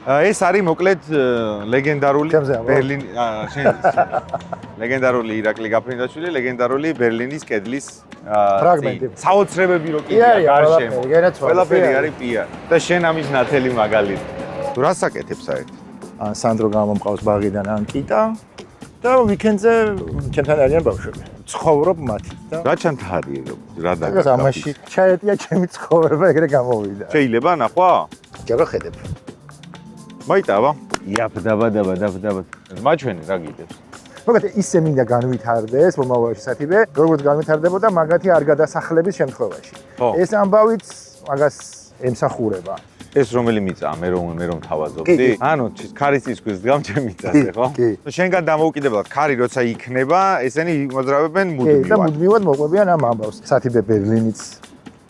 ეს არის მოკლედ ლეგენდარული ლეგენდარული ირაკლი გაფრინდაშვილი, ლეგენდარული ბერლინის კედლის ფრაგმენტი. საოცრებები რო კიდე გარშემო. ყველაფერი არის პია. და შენ ამის ნათელი მაგალითი. თუ რას აკეთებ საერთოდ? ან სანდრო გამომყავს ბაღიდან ან კიტა და ვიკენდზე ჩემთან არიან ბავშვები. ცხოვრობ მათით და რა ჩანთარი რა და ეს ამაში ჩაეტია ჩემი ცხოვრება ეგრე გამოვიდა. შეიძლება ნახვა? ჯერო ხედებ. მოიტავა? იაფ დაბა. მაჩვენი რა გიდებს? მოგეთ ისე მინდა განვითარდეს მომავალში სათიბე, როგორც განვითარდებოდა მაგათი არ გადასახლების შემთხვევაში. ეს ამბავიც მაგას ემსახურება. ეს რომელი მიწაა მე რომ თავაზობდი? ანუ ქარის წისქვილს დგამ ჩემ მიწაზე, ხო? შენგან დამოუკიდებლად ქარი როცა იქნება, ესენი მოძრავებენ მუდმივად. და მუდმივად მოყვებიან ამ ამბავს. სათიბე ბერლინიც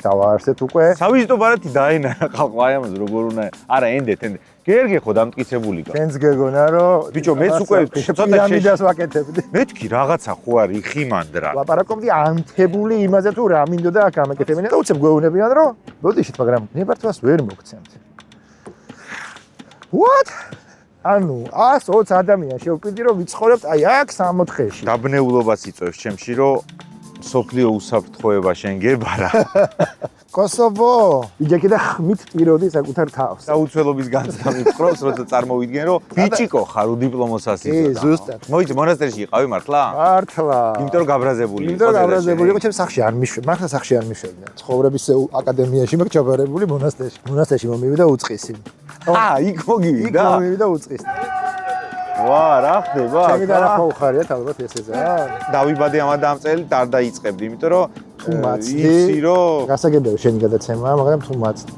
დავაარსეთ უკვე. სავიზიტო ბარათი დაენარა ხალხო აი ამაზე როგორ უნდა. არა, ენდეთ. გერგე ხო დამტკიცებული გა. შენც გეგონა რომ ბიჭო მეც უკვე ცოტა პირამიდას ვაკეთებდი. მეთქი რაღაცა ხო არის ხიმანდრა. ლაპარაკობდი ანთებული იმაზე თუ რა მინდოდა აქ ამაკეთებინა და უცებ გვეუბნებიან რომ ბოდიშით, მაგრამ ნებართვას ვერ მოგცემთ. What? ანუ 120 ადამიანს შევკვიდი რომ ვიცხოვრებთ აი აქ 64-ში. დაბნეულობას იწევს ჩემში რომ სოფლიო უსაფრთხოება შენ გებარა. კოსოვო. იჯეკი და ხმით ტიროდი საკუთარ თავს. საუცველობის განცდა მიწრობს, როცა წარმოვიდგენ რომ ბიჭიკო ხარ უდიპლომოსას იზოდა. ზუსტად. მოიჭი მონასტერში იყავი მართლა? მართლა. იმიტომ რომ გაბრაზებული იყო. იმიტომ რომ გაბრაზებული იყო, ჩემს სახში არ მიშვებდნენ. მართლა სახში არ მიშვებდნენ. ცხოვრების აკადემიაში მაქვს ჩაბარებული მონასტერში. მონასტერში მომივიდა უწყისი. იქ მოგივიდა? იქ მომივიდა უწყისი. ვა, რა ხდება? ჩემი დანახვა უხარიათ ალბათ ესეზე. დავიბადე ამ ადამიანწელი და არ დაიწყებდი, იმიტომ რომ თუ მაცდი. იცი რომ გასაგებია შენი გადაცემა, მაგრამ თუ მაცდი.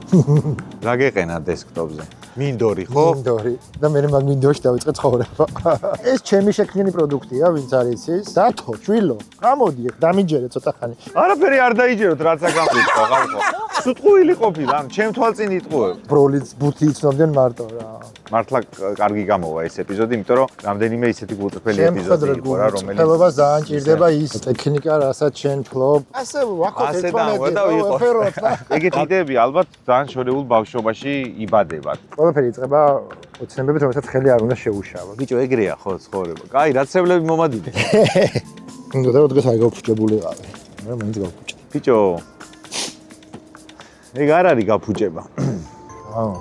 რა გეყენა დესკტოპზე? მინდორი, ხო? მინდორი. და მე მაგ მინდორში დავიწყე ცხოვრება. ეს ჩემი შექმნილი პროდუქტია, ვინც არ იცის. დათო, ჭვილო, გამოდი, დამიჯერე ცოტა ხანი. არაფერი არ დაიჯეროთ, რაც აგამხილა, ხალხო. სუტყუილი ყოფილა, ანუ ჩემ თვალწინ იტყუებ. ბროლიც ბუთი იცნობდნენ მარტო რა. მართლა კარგი გამოვა ეს ეპიზოდი, იმიტომ რომ რამდენიმე ისეთი გულწრფელი ეპიზოდი იყო რა, რომელიც ხელობას ძალიან ჭირდება ის ტექნიკა, რასაც შენ ფლობ. ასე ვახოთ ერთმანეთი. ეგეთ იდეები ალბათ ძალიან შორეულ ბავშვობაში იბადებათ. ყველაფერი იწყება ოცნებებით, რომელსაც ხელი არ უნდა შეუშავა. ბიჭო, ეგრეა ხო ცხოვრება. კაი, რაცევლები მომადიდე. უნდა და დღეს აი გაფუჭებულიყავი. მაგრამ მაინც გავფუჭდი. ბიჭო ეგ არ არის გაფუჭება. აუ